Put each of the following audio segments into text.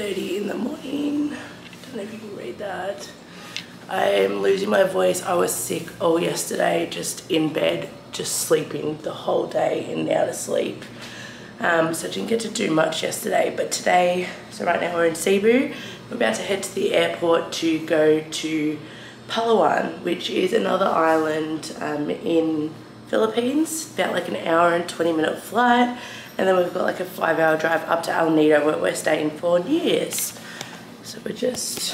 8:30 in the morning. Don't know if you can read that. I'm losing my voice. I was sick all yesterday, just in bed, just sleeping the whole day and now to sleep. So I didn't get to do much yesterday, but today, so right now we're in Cebu. We're about to head to the airport to go to Palawan, which is another island in Philippines, about like an hour and 20-minute flight. And then we've got like a 5-hour drive up to Nido where we're staying for New Year's. So we're just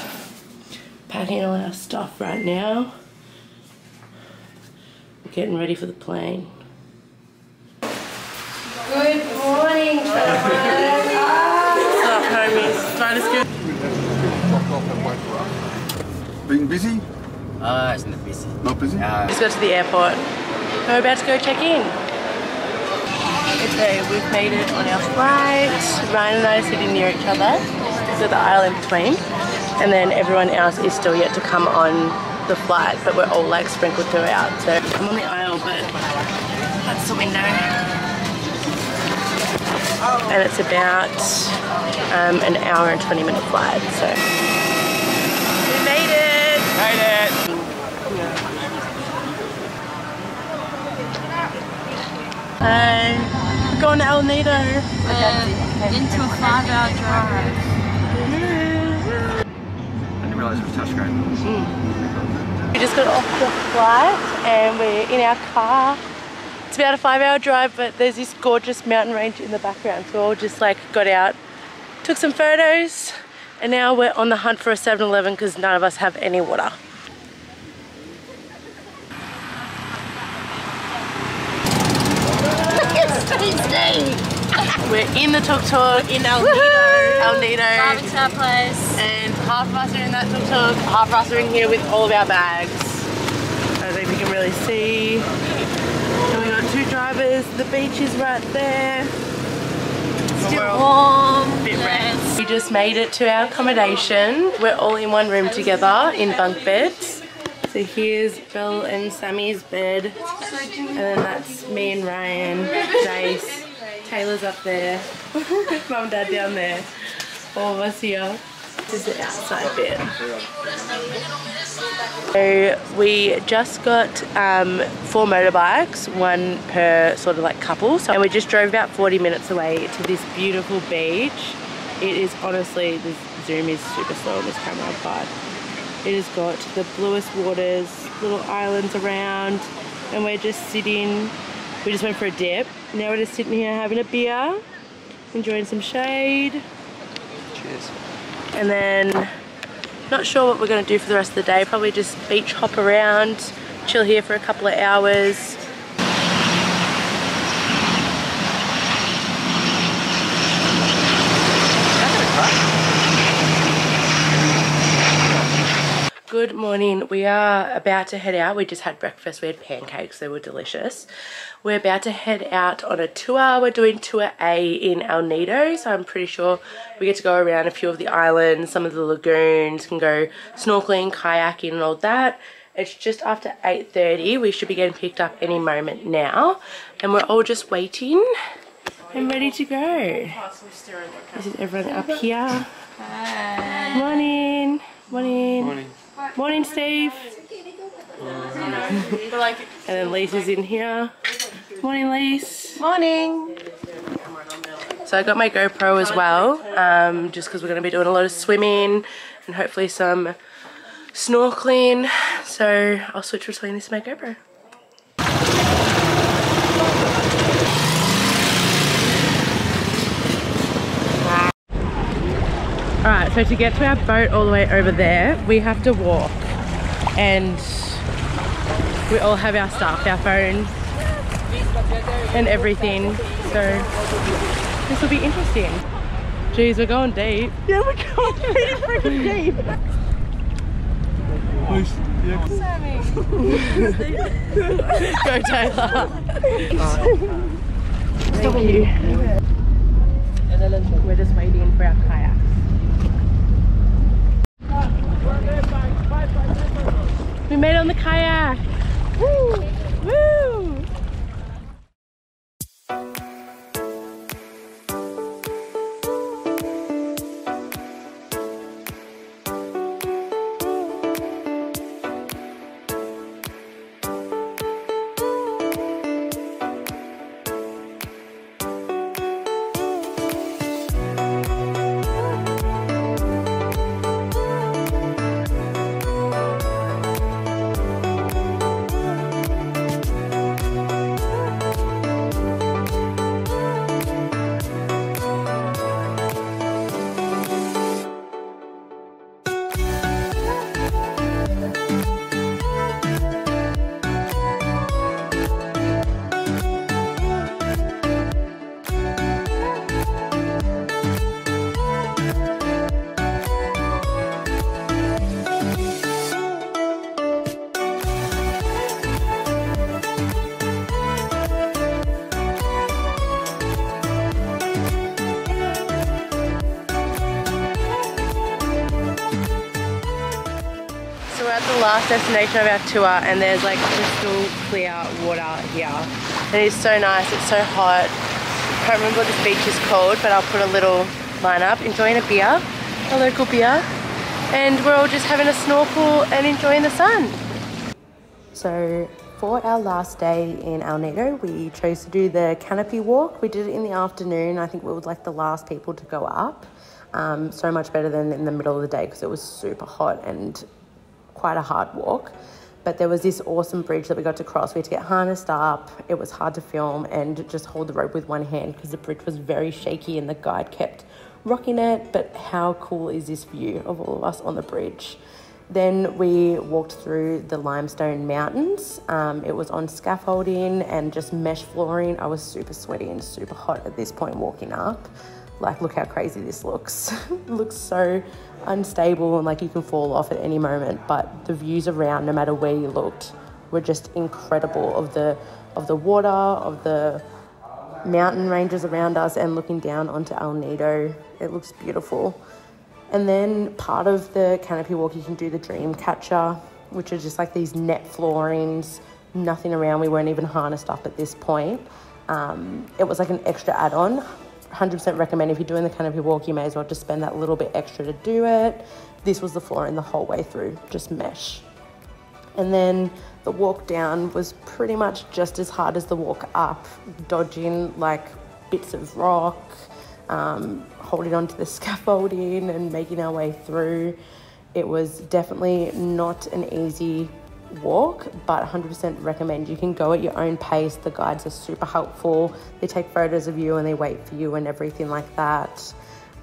packing all our stuff right now. We're getting ready for the plane. Good morning, Trevor. What's up, homies? Trying to scoot. Being busy? It's not busy. Not busy? Just got to the airport. We're about to go check in. Okay, we've made it on our flight. Ryan and I are sitting near each other. So the aisle in between. And then everyone else is still yet to come on the flight, but we're all like sprinkled throughout. So I'm on the aisle, but that's the window. And it's about an hour and 20-minute flight. So we made it. Made it. We're going to El Nido. Into a 5-hour drive. I didn't realise it was touchscreen. We just got off the flight and we're in our car. It's about a 5-hour drive, but there's this gorgeous mountain range in the background. So we all just like got out, took some photos, and now we're on the hunt for a 7-Eleven because none of us have any water. We're in the tuk-tuk in El Nido. Driving to our place. And half of us are in that tuk-tuk, half of us are in here with all of our bags. I don't think you can really see. And we got 2 drivers, the beach is right there. Still warm. A bit red. We just made it to our accommodation. We're all in one room together in bunk beds. So here's Bill and Sammy's bed. And then that's me and Ryan, Jace. Taylor's up there. Mum and Dad down there. All of us here. This is the outside bit. So we just got 4 motorbikes, 1 per sort of like couple. So, and we just drove about 40 minutes away to this beautiful beach. It is honestly, the zoom is super slow on this camera, but it has got the bluest waters, little islands around, and we're just sitting. We just went for a dip. Now we're just sitting here having a beer, enjoying some shade. Cheers. And then, not sure what we're going to do for the rest of the day. Probably just beach hop around, chill here for a couple of hours. Good morning. We are about to head out. We just had breakfast. We had pancakes. They were delicious. We're about to head out on a tour. We're doing tour A in El Nido, so I'm pretty sure we get to go around a few of the islands, some of the lagoons, can go snorkeling, kayaking and all that. It's just after 8:30. We should be getting picked up any moment now, and we're all just waiting and ready to go. This is everyone up here. Hi. Morning. Morning. Morning. Morning, Steve. And then Lisa's in here. Morning, Lise. Morning. So I got my GoPro as well, just because we're going to be doing a lot of swimming and hopefully some snorkeling. So I'll switch between this and my GoPro. Alright, so to get to our boat all the way over there, we have to walk. And we all have our stuff, our phone and everything. So this will be interesting. Jeez, we're going deep. Yeah, we're going pretty freaking deep. Sammy. Go Taylor. Thank you. We're just waiting for our kayaks. We made it on the kayak. Woo! Woo! the last destination of our tour, and there's like crystal clear water here. And it's so nice, it's so hot. I can't remember what this beach is called, but I'll put a little line up, enjoying a beer, a local beer. And we're all just having a snorkel and enjoying the sun. So for our last day in El Nido, we chose to do the Canopy Walk. We did it in the afternoon. I think we were like the last people to go up. So much better than in the middle of the day because it was super hot and quite a hard walk. But there was this awesome bridge that we got to cross. We had to get harnessed up. It was hard to film and just hold the rope with one hand because the bridge was very shaky and the guide kept rocking it. But how cool is this view of all of us on the bridge? Then we walked through the limestone mountains. It was on scaffolding and just mesh flooring. I was super sweaty and super hot at this point walking up. Like, look how crazy this looks. It looks so unstable and like you can fall off at any moment, but the views around, no matter where you looked, were just incredible of the water, of the mountain ranges around us, and looking down onto El Nido. It looks beautiful. And then part of the Canopy Walk, you can do the dream catcher, which are just like these net floorings, nothing around. We weren't even harnessed up at this point. It was like an extra add-on. 100% recommend if you're doing the Canopy Walk, you may as well just spend that little bit extra to do it. This was the flooring the whole way through, just mesh. And then the walk down was pretty much just as hard as the walk up, dodging like bits of rock, holding onto the scaffolding and making our way through. It was definitely not an easy walk, but 100% recommend. You can go at your own pace. The guides are super helpful. They take photos of you and they wait for you and everything like that.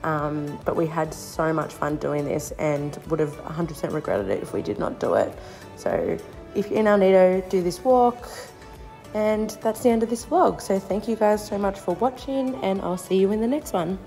But we had so much fun doing this and would have 100% regretted it if we did not do it. So if you're in El Nido, do this walk. And that's the end of this vlog. So thank you guys so much for watching, and I'll see you in the next one.